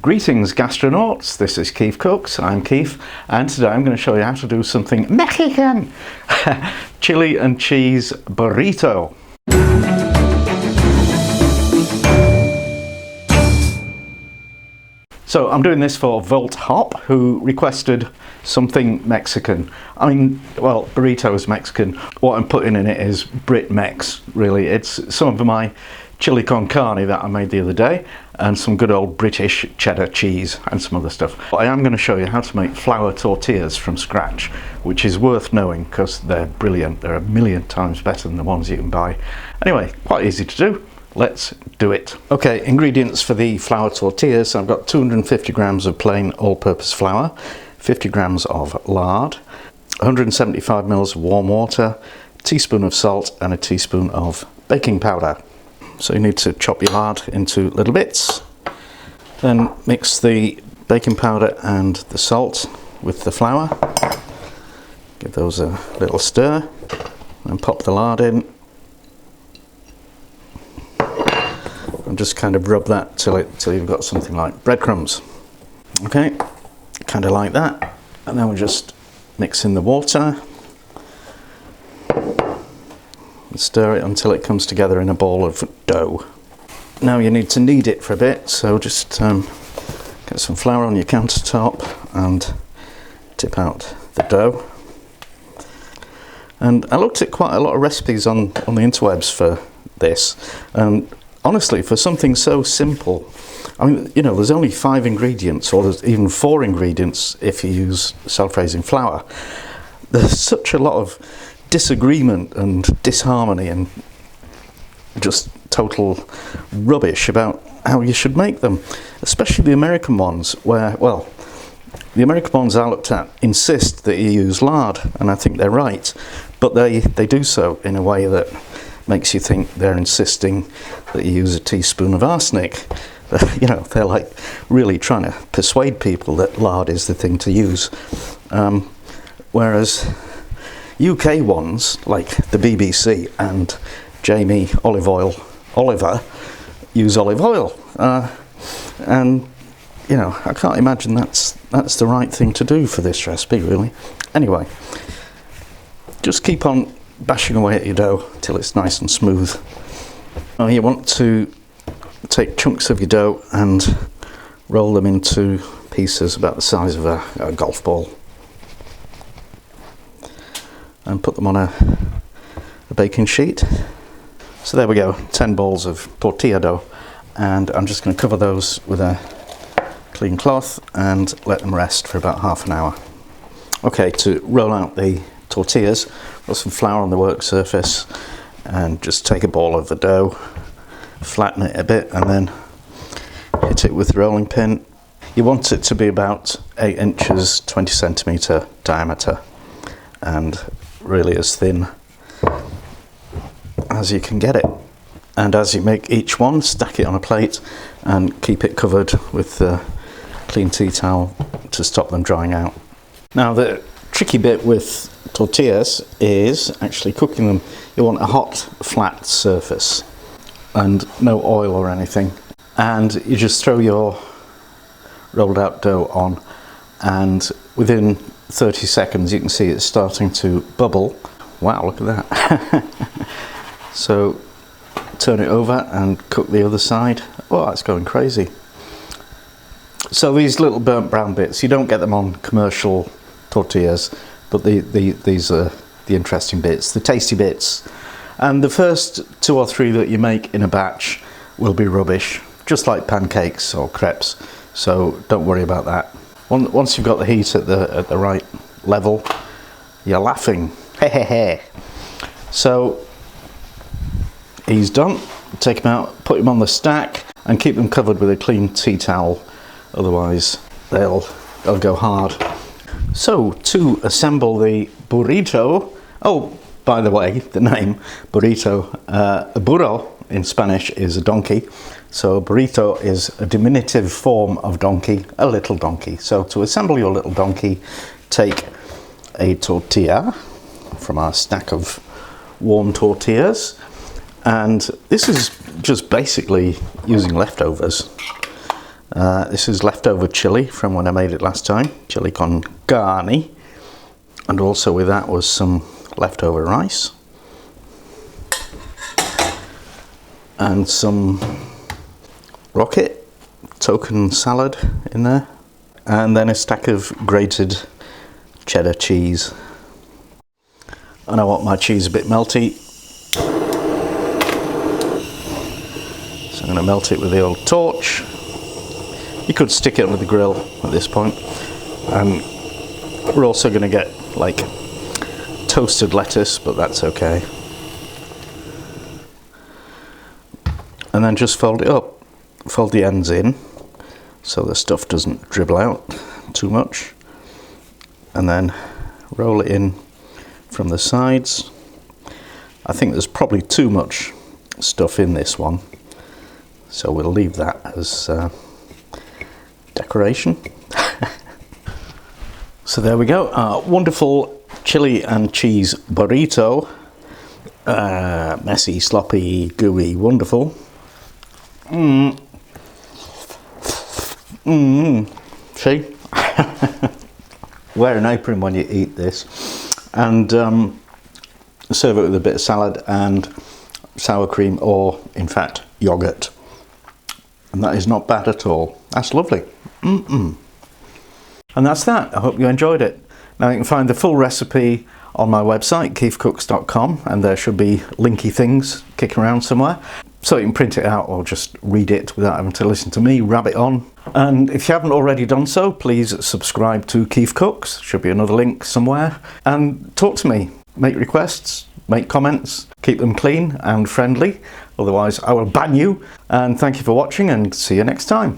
Greetings gastronauts, this is Keith Cooks, I'm Keith, and today I'm going to show you how to do something Mexican! Chili and cheese burrito. So I'm doing this for Volt Hop, who requested something Mexican. I mean, well, burrito is Mexican. What I'm putting in it is Brit-Mex, really. It's some of my chili con carne that I made the other day, and some good old British cheddar cheese and some other stuff. I am going to show you how to make flour tortillas from scratch, which is worth knowing because they're brilliant. They're a million times better than the ones you can buy. Anyway, quite easy to do. Let's do it. Okay, ingredients for the flour tortillas. I've got 250 grams of plain all-purpose flour, 50 grams of lard, 175 mils of warm water, a teaspoon of salt and a teaspoon of baking powder. So you need to chop your lard into little bits, then mix the baking powder and the salt with the flour, give those a little stir, and pop the lard in, and just kind of rub that till you've got something like breadcrumbs. Okay, kind of like that, and then we'll just mix in the water and stir it until it comes together in a ball of dough. Now you need to knead it for a bit, so just get some flour on your countertop and tip out the dough. And I looked at quite a lot of recipes on the interwebs for this, and honestly, for something so simple, I mean, you know, there's only 5 ingredients, or there's even 4 ingredients if you use self-raising flour. There's such a lot of disagreement and disharmony and just total rubbish about how you should make them, especially the American ones, where, well, the American ones I looked at insist that you use lard, and I think they're right, but they do so in a way that makes you think they're insisting that you use a teaspoon of arsenic. You know, they're like really trying to persuade people that lard is the thing to use, whereas UK ones, like the BBC and Jamie Oliver, use olive oil. And, you know, I can't imagine that's the right thing to do for this recipe, really. Anyway, just keep on bashing away at your dough till it's nice and smooth. Now you want to take chunks of your dough and roll them into pieces about the size of a golf ball, and put them on a baking sheet. So there we go, 10 balls of tortilla dough, and I'm just going to cover those with a clean cloth and let them rest for about half an hour. Okay, to roll out the tortillas, put some flour on the work surface and just take a ball of the dough, flatten it a bit and then hit it with the rolling pin. You want it to be about 8 inches, 20 centimetre diameter, and really as thin as you can get it. And as you make each one, stack it on a plate and keep it covered with the clean tea towel to stop them drying out. Now the tricky bit with tortillas is actually cooking them. You want a hot, flat surface and no oil or anything, and you just throw your rolled out dough on, and within 30 seconds you can see it's starting to bubble. Wow, look at that. So turn it over and cook the other side. Oh, that's going crazy. So these little burnt brown bits, you don't get them on commercial tortillas, but these are the interesting bits, the tasty bits. And the first 2 or 3 that you make in a batch will be rubbish, just like pancakes or crepes, so don't worry about that. Once you've got the heat at the right level, you're laughing. So he's done. Take him out, put him on the stack, and keep them covered with a clean tea towel, otherwise they'll go hard. So to assemble the burrito, oh, by the way, the name burrito, a burro in Spanish is a donkey, so a burrito is a diminutive form of donkey, a little donkey. So to assemble your little donkey, take a tortilla from our stack of warm tortillas, and this is just basically using leftovers. This is leftover chili from when I made it last time, chili con carne, and also with that was some leftover rice and some rocket token salad in there, and then a stack of grated cheddar cheese. And I want my cheese a bit melty, so I'm going to melt it with the old torch. You could stick it under the grill at this point, and we're also going to get like toasted lettuce, but that's okay. And then just fold it up, fold the ends in so the stuff doesn't dribble out too much, and then roll it in from the sides. I think there's probably too much stuff in this one, so we'll leave that as decoration. So there we go, wonderful chili and cheese burrito. Messy, sloppy, gooey, wonderful. See? Wear an apron when you eat this, and serve it with a bit of salad and sour cream, or in fact yogurt, and that is not bad at all. That's lovely. And that's that. I hope you enjoyed it. Now you can find the full recipe on my website, keithcooks.com, and there should be linky things kicking around somewhere, so you can print it out or just read it without having to listen to me rabbit on. And if you haven't already done so, please subscribe to Keith Cooks. Should be another link somewhere. And talk to me, make requests, make comments, keep them clean and friendly, otherwise I will ban you. And thank you for watching, and see you next time.